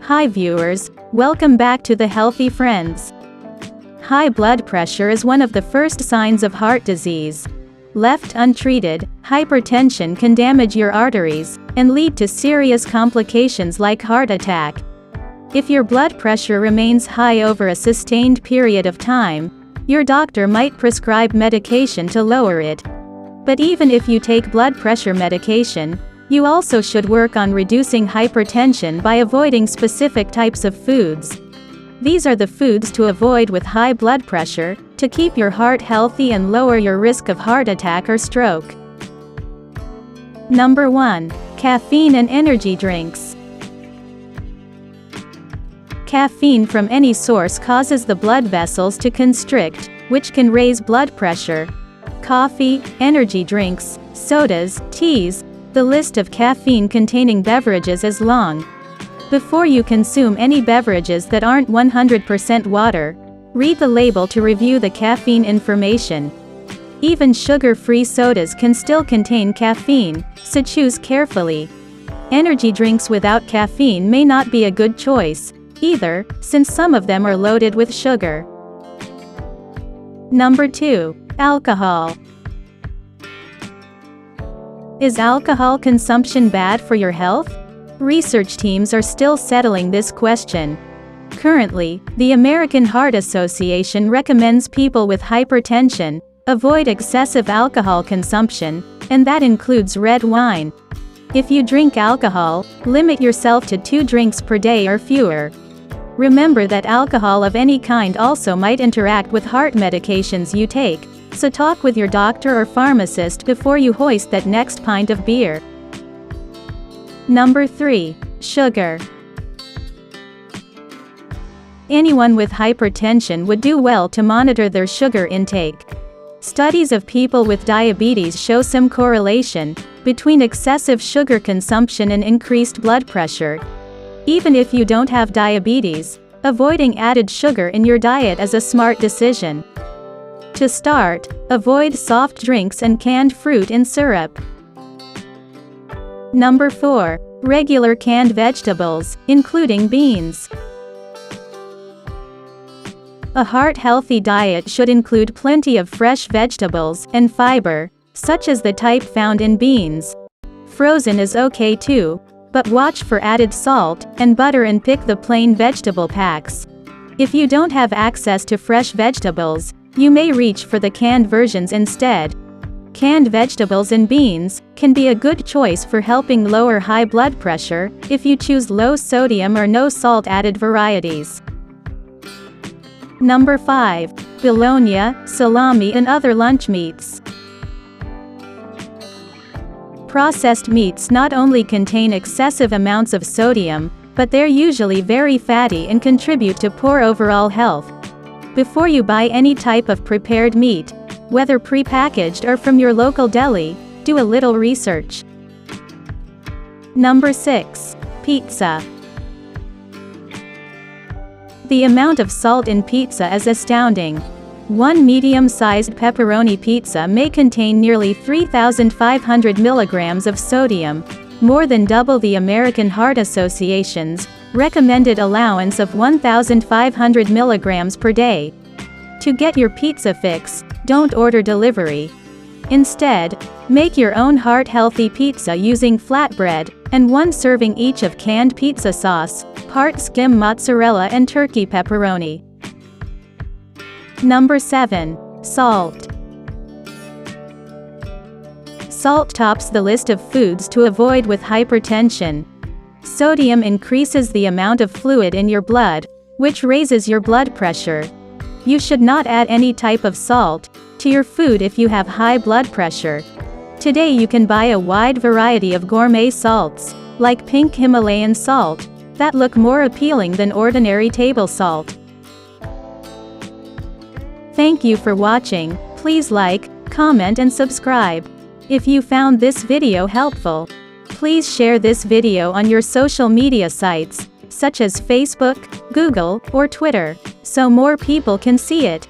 Hi viewers, welcome back to the Healthy Friends. High blood pressure is one of the first signs of heart disease. Left untreated, hypertension can damage your arteries and lead to serious complications like heart attack. If your blood pressure remains high over a sustained period of time, your doctor might prescribe medication to lower it. But even if you take blood pressure medication, you also should work on reducing hypertension by avoiding specific types of foods. These are the foods to avoid with high blood pressure, to keep your heart healthy and lower your risk of heart attack or stroke. Number 1. Caffeine and energy drinks. Caffeine from any source causes the blood vessels to constrict, which can raise blood pressure. Coffee, energy drinks, sodas, teas, the list of caffeine-containing beverages is long. Before you consume any beverages that aren't 100% water, read the label to review the caffeine information. Even sugar-free sodas can still contain caffeine, so choose carefully. Energy drinks without caffeine may not be a good choice, either, since some of them are loaded with sugar. Number 2. Alcohol. Is alcohol consumption bad for your health? Research teams are still settling this question. Currently, the American Heart Association recommends people with hypertension avoid excessive alcohol consumption, and that includes red wine. If you drink alcohol, limit yourself to 2 drinks per day or fewer. Remember that alcohol of any kind also might interact with heart medications you take, so talk with your doctor or pharmacist before you hoist that next pint of beer. Number 3. Sugar. Anyone with hypertension would do well to monitor their sugar intake. Studies of people with diabetes show some correlation between excessive sugar consumption and increased blood pressure. Even if you don't have diabetes, avoiding added sugar in your diet is a smart decision. To start, avoid soft drinks and canned fruit and syrup. Number 4. Regular canned vegetables, including beans. A heart-healthy diet should include plenty of fresh vegetables and fiber, such as the type found in beans. Frozen is okay too, but watch for added salt and butter and pick the plain vegetable packs. If you don't have access to fresh vegetables, you may reach for the canned versions instead. Canned vegetables and beans can be a good choice for helping lower high blood pressure if you choose low sodium or no salt added varieties. Number 5. Bologna, salami and other lunch meats. Processed meats not only contain excessive amounts of sodium, but they're usually very fatty and contribute to poor overall health. Before you buy any type of prepared meat, whether pre-packaged or from your local deli, do a little research. Number 6. Pizza. The amount of salt in pizza is astounding. One medium-sized pepperoni pizza may contain nearly 3,500 milligrams of sodium, more than double the American Heart Association's recommended allowance of 1,500 milligrams per day. To get your pizza fix, don't order delivery. Instead, make your own heart-healthy pizza using flatbread and 1 serving each of canned pizza sauce, part skim mozzarella and turkey pepperoni. Number 7. Salt. Salt tops the list of foods to avoid with hypertension. Sodium increases the amount of fluid in your blood, which raises your blood pressure. You should not add any type of salt to your food if you have high blood pressure. Today you can buy a wide variety of gourmet salts, like pink Himalayan salt, that look more appealing than ordinary table salt. Thank you for watching. Please like, comment and subscribe. If you found this video helpful, please share this video on your social media sites, such as Facebook, Google, or Twitter, so more people can see it.